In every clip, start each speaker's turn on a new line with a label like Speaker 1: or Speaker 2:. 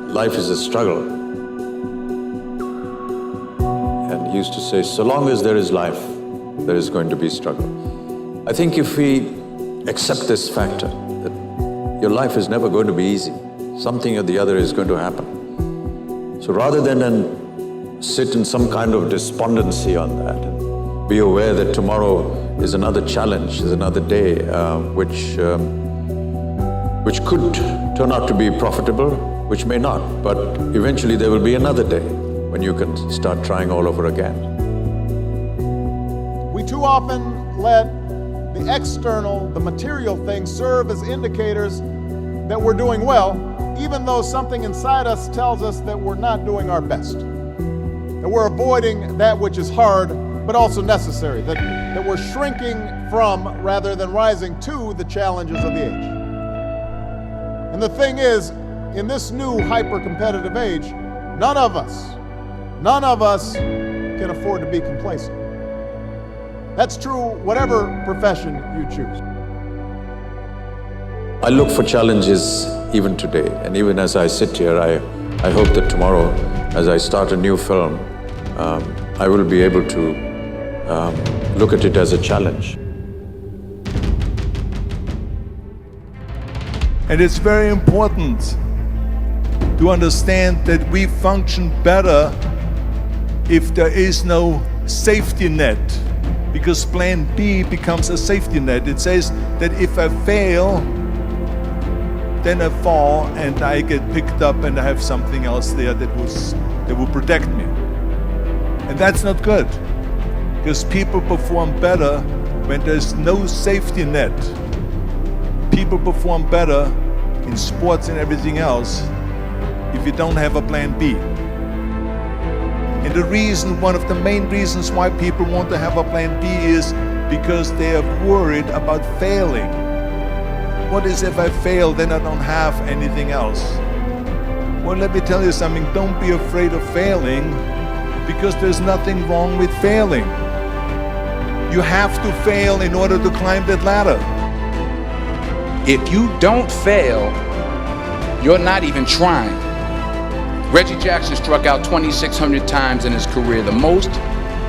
Speaker 1: life is a struggle. And he used to say, so long as there is life, there is going to be struggle. I think if we accept this factor, that your life is never going to be easy, something or the other is going to happen. So rather than sit in some kind of despondency on that, and be aware that tomorrow is another challenge, is another day, which could turn out to be profitable, which may not, but eventually there will be another day when you can start trying all over again.
Speaker 2: We too often let the external, the material things serve as indicators that we're doing well, even though something inside us tells us that we're not doing our best, that we're avoiding that which is hard but also necessary, that we're shrinking from rather than rising to the challenges of the age. And the thing is, in this new hyper-competitive age, none of us can afford to be complacent. That's true whatever profession you choose.
Speaker 1: I look for challenges even today, and even as I sit here, I hope that tomorrow, as I start a new film, I will be able to look at it as a challenge.
Speaker 3: And it's very important to understand that we function better if there is no safety net, because plan B becomes a safety net. It says that if I fail, then I fall and I get picked up and I have something else there that will protect me. And that's not good, because people perform better when there's no safety net. People perform better in sports and everything else if you don't have a plan B. And one of the main reasons why people want to have a plan B is because they are worried about failing. What is if I fail, then I don't have anything else? Well, let me tell you something, don't be afraid of failing, because there's nothing wrong with failing. You have to fail in order to climb that ladder.
Speaker 4: If you don't fail, you're not even trying. Reggie Jackson struck out 2,600 times in his career, the most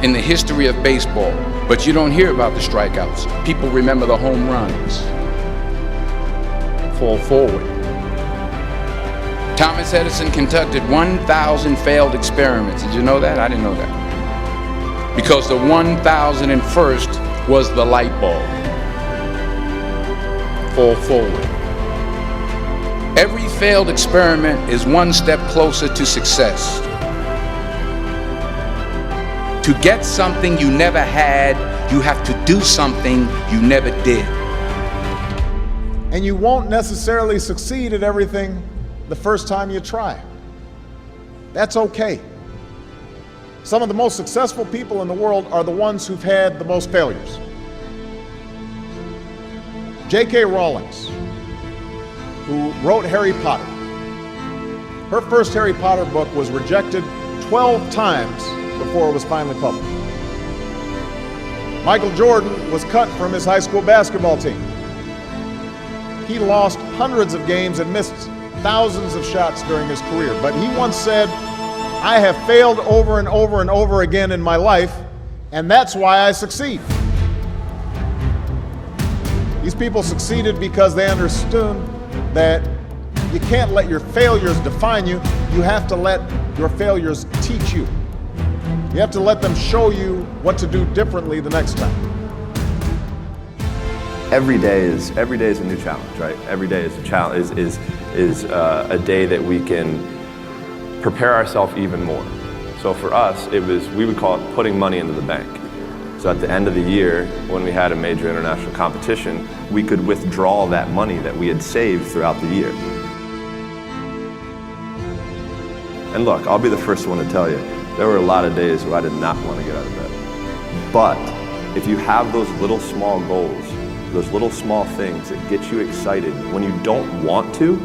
Speaker 4: in the history of baseball. But you don't hear about the strikeouts. People remember the home runs. Fall forward. Thomas Edison conducted 1,000 failed experiments. Did you know that? I didn't know that. Because the 1,001st was the light bulb. Fall forward. Every failed experiment is one step closer to success. To get something you never had, you have to do something you never did.
Speaker 2: And you won't necessarily succeed at everything the first time you try. That's okay. Some of the most successful people in the world are the ones who've had the most failures. J.K. Rowling, who wrote Harry Potter. Her first Harry Potter book was rejected 12 times before it was finally published. Michael Jordan was cut from his high school basketball team. He lost hundreds of games and missed thousands of shots during his career. But he once said, I have failed over and over and over again in my life, and that's why I succeed. These people succeeded because they understood that you can't let your failures define you. You have to let your failures teach you. You have to let them show you what to do differently the next time.
Speaker 5: Every day is a new challenge, right? Every day is a challenge, is a day that we can prepare ourselves even more. So for us, we would call it putting money into the bank. So at the end of the year, when we had a major international competition, we could withdraw that money that we had saved throughout the year. And look, I'll be the first one to tell you, there were a lot of days where I did not want to get out of bed. But if you have those little small goals, those little small things that get you excited when you don't want to,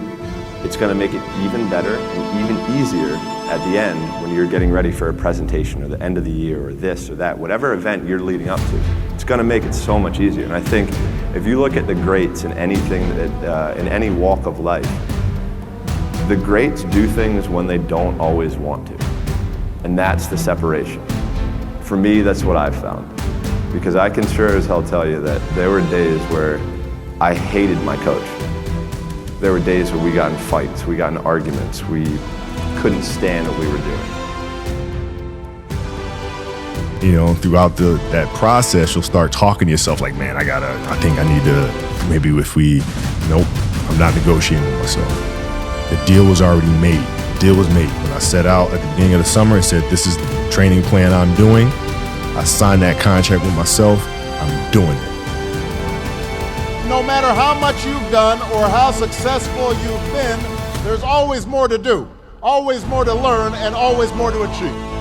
Speaker 5: it's going to make it even better and even easier at the end when you're getting ready for a presentation or the end of the year or this or that, whatever event you're leading up to. It's going to make it so much easier. And I think if you look at the greats in anything, in any walk of life, The greats do things when they don't always want to. And that's the separation. For me, that's what I've found. Because I can sure as hell tell you that there were days where I hated my coach. There were days where we got in fights, we got in arguments, we couldn't stand what we were doing.
Speaker 6: You know, throughout that process, you'll start talking to yourself like, man, I think I need to, maybe if we, nope, I'm not negotiating with myself. The deal was already made. The deal was made. When I set out at the beginning of the summer and said, this is the training plan I'm doing, I signed that contract with myself, I'm doing it.
Speaker 2: No matter how much you've done or how successful you've been, there's always more to do, always more to learn, and always more to achieve.